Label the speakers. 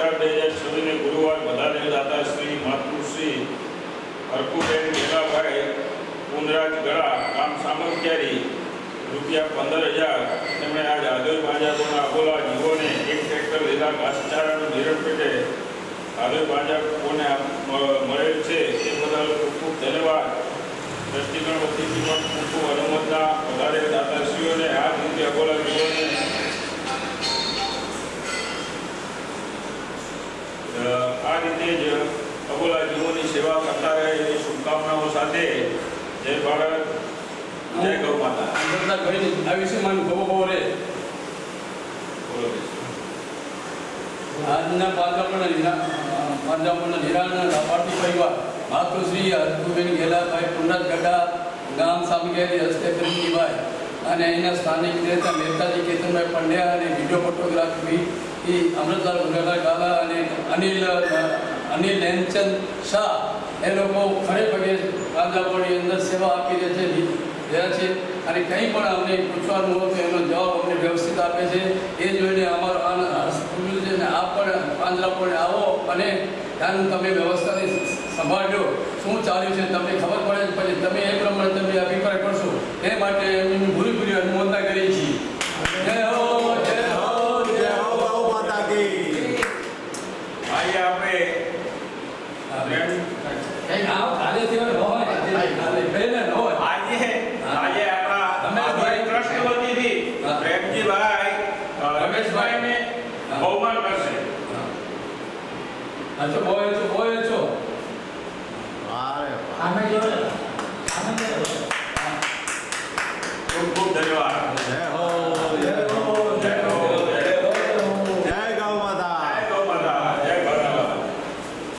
Speaker 1: 4/2026 ગુરુવાર બધાને દાતા શ્રી માતૃશ્રી હરકુબેન મેઘાભાઈ પુનરાજ ગળા ગામ સામખિયારી ₹15,000 તેમણે આજ આદોઈ પાંજરાપોળના અબોલા જીવોને 1 ટ્રેક્ટર લીધા ઘાસચારાનું નિરણ પેટે આદોઈ પાંજરાપોળને મળેલ છે એ બદલ ખૂબ ખૂબ ધન્યવાદ. દ્રષ્ટિગણ વતીથી પણ ખૂબ ખૂબ અનુમોદના. વધારે દાતાશ્રીઓને આ રીતે અબોલા જીવોને આ રીતે જ અબોલા જીવોની સેવા કરતા રહે એવી શુભકામનાઓ સાથે જય ભારત, જય ગૌ માતા.
Speaker 2: આ વિશે મને ગૌ રે આજના પાંજરાપોળના નિરાળના લાભાર્થી પરિવાર માતૃશ્રી હરકુબેન ગેલાભાઈ પુનરાજ ગઢા ગામ સામખિયારી હસ્તે કરીમજીભાઈ અને અહીંના સ્થાનિક નેતા મહેતાજી કેતનભાઈ પંડ્યા અને વિડીયો ફોટોગ્રાફી અમૃતલાલ ગુંડાલા ગાલા અને અનિલ હેમચંદ શાહ એ લોકો ખરે પગે પાંજરાપોળની અંદર સેવા આપી રહ્યા છે અને કંઈ પણ અમને પૂછવાનું હોય તો એનો જવાબ અમને વ્યવસ્થિત આપે છે. એ જોઈને અમારો આપ પણ પાંજરાપોળે આવો અને ત્યાંનું તમે વ્યવસ્થાની સંભાળજો. શું ચાલ્યું છે તમને ખબર પડે પછી તમે એ પ્રમાણે તમે અભિપ્રાય કરશો. એ માટે એમની પૂરી અનુમોદના કરી છીએ. જય હો, જય હો, જય હો ગૌ માતા કી.
Speaker 1: આજે આપણે આજે આપણા ટ્રસ્ટ વતીથી પ્રેમજીભાઈ રમેશભાઈને બહુમાન કરશે.
Speaker 2: બોય છો
Speaker 3: આમે જો